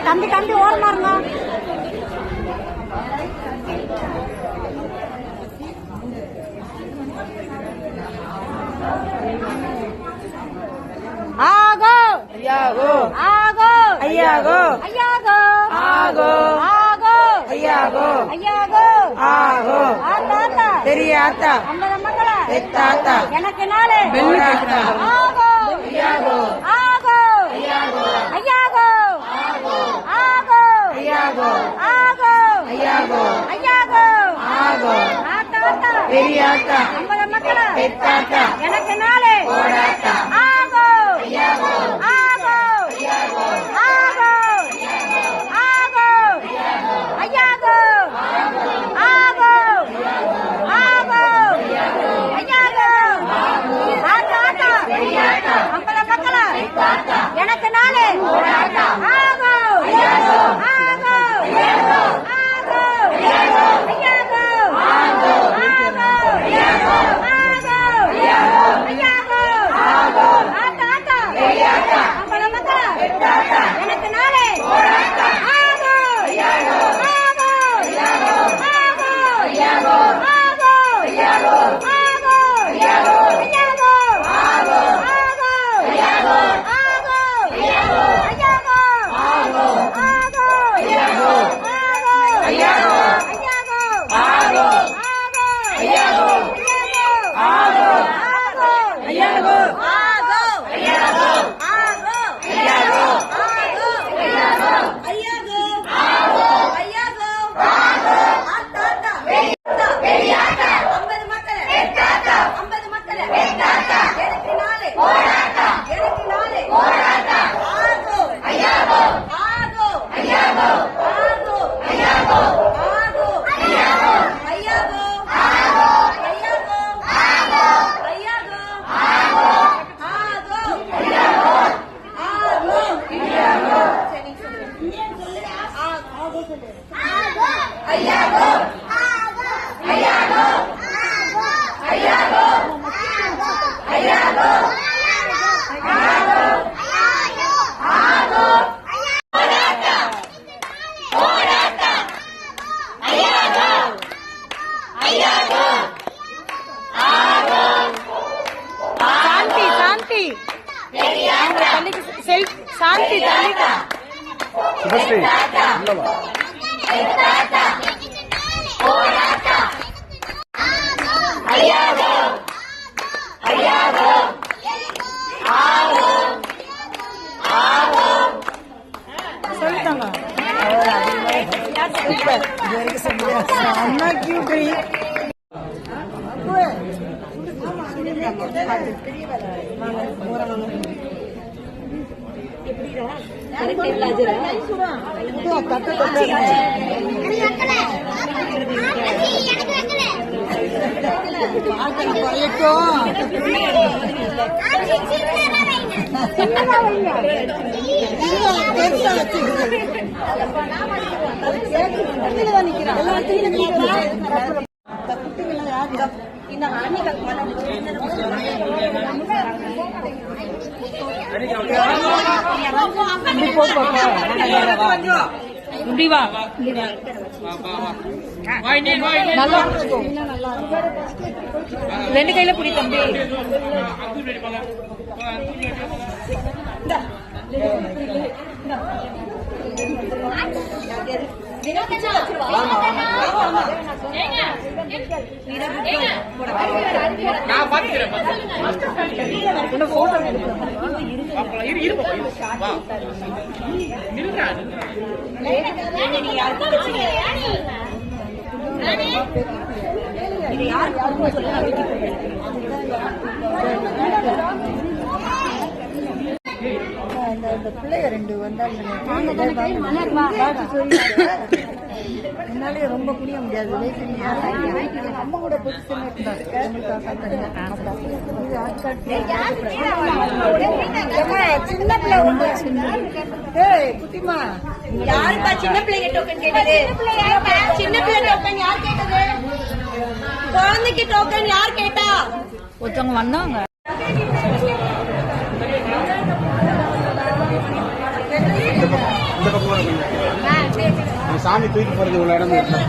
தம்பி தம்பி ஓரமா இருங்க. ஆகோ ஐயாகோ ஆகோ ஐயாகோ ஐயாகோ ஆகோ ஆகோ ஐயாகோ ஐயாகோ ஆகோ ஆத்தா பெரிய ஆத்தா அம்மங்கள பெத்தாத்தா எனக்கு நாளே பெல்லாத்தா ஆகோ ஐயாகோ ஆகோ ஐயாகோ ஐயாகோ ஆகோ ஆகோ ஐயாகோ ஆகோ ஐயாகோ ஐயாகோ ஆகோ ஆத்தா பெரிய ஆத்தா அம்மங்கள பெத்தாத்தா எனக்கு நாளே ஓடாத்தா ஆகோ ஐயாகோ ஆகோ ஐயாகோ ஆகோ ஆகோ ஐயாகோ ஆகோ ஆகோ ஐயாகோ ஆத்தா பெரியாத்தா அம்பளமக்கள பெத்தாத்தா எனக்கு நாளே ஓடாத்தா ஆகோ ஐயாகோ ஆகோ ஐயாகோ ஆகோ ஐயாகோ ஐயாகோ ஆகோ ஆகோ ஐயாகோ ஆகோ ஐயாகோ ஐயாகோ ஆகோ ஆத்தா பெரியாத்தா அம்பளமக்கள பெத்தாத்தா எனக்கு நாளே ஓடாத்தா ஆகோ ஐயாகோ ஆகோ ஐயாகோ ஆகோ ஐயாகோ ஆகோ ஐயாகோ ஆகோ ஐயாகோ ஐயாகோ ஆகோ ஆகோ ஐயாகோ ஆகோ ஐயாகோ ஐயாகோ ஆகோ ஆகோ ஐயாகோ ஆகோ ஐயாகோ ஐயாகோ ஆகோ ஆகோ ஐயாகோ ஆகோ ஆகோ ஐயாகோ ஆகோ ஐயாகோ ஆகோ ஐயாகோ ஆகோ ஐயாகோ ஐயாகோ ஆகோ ஐயாகோ ஆகோ ஆத்தா பெரியாத்தா 50 மக்களே பெத்தாத்தா 50 மக்களே பெத்தாத்தா எனக்கு நாளே ஓடாத்தா எனக்கு நாளே ஓடாத்தா ஆகோ ஐயாகோ ஆகோ ஐயாகோ ஆகோ ஐயாகோ ஆகோ ஐயாகோ ஐயாகோ ஆகோ ஐயாகோ ஆகோ ஐயாகோ ஆகோ ஆகோ ஐயாகோ ஆகோ ஐயாகோ சரி சொல்லு ஆகோ சொல்லு ஆகோ சாந்தி சாந்தி அவங்க தள்ளிக்கு செல்ஃப் சாந்தி தள்ளிக்கா சுபஸ்ரீ இல்லவா சொல்லிட்டாங்க சூப்பர் அம்மா கியூட்ரி முடிவா நல்லா ரெண்டு கையில புடி தம்பி இந்த பிள்ளைய ரெண்டு வந்தாலும் என்னாலே ரொம்ப குடிய முடியாது நம்ம கூட சின்ன பிள்ளை ரொம்ப குட்டிமா யாருப்பா சின்ன பிள்ளைங்க டோக்கன் கேட்டது? சின்ன பிள்ளை டோக்கன் யார் கேட்டது? குழந்தைக்கு டோக்கன் யார் கேட்டா? ஒருத்தவங்க வந்தாங்க இந்த பக்கம் சாமி தூக்கி போறது உள்ள இடம் இருந்தா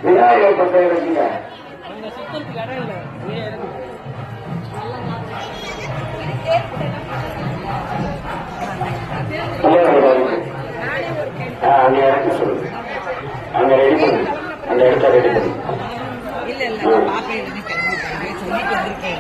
விநாயகர் பக்கம் இருக்கீங்க அங்க இறக்கி சொல்லுங்க அங்க ரெடி பண்ணு அந்த இடத்த ரெடி பண்ணு இல்ல பாப்பா சொல்லிட்டு வந்திருக்கேன்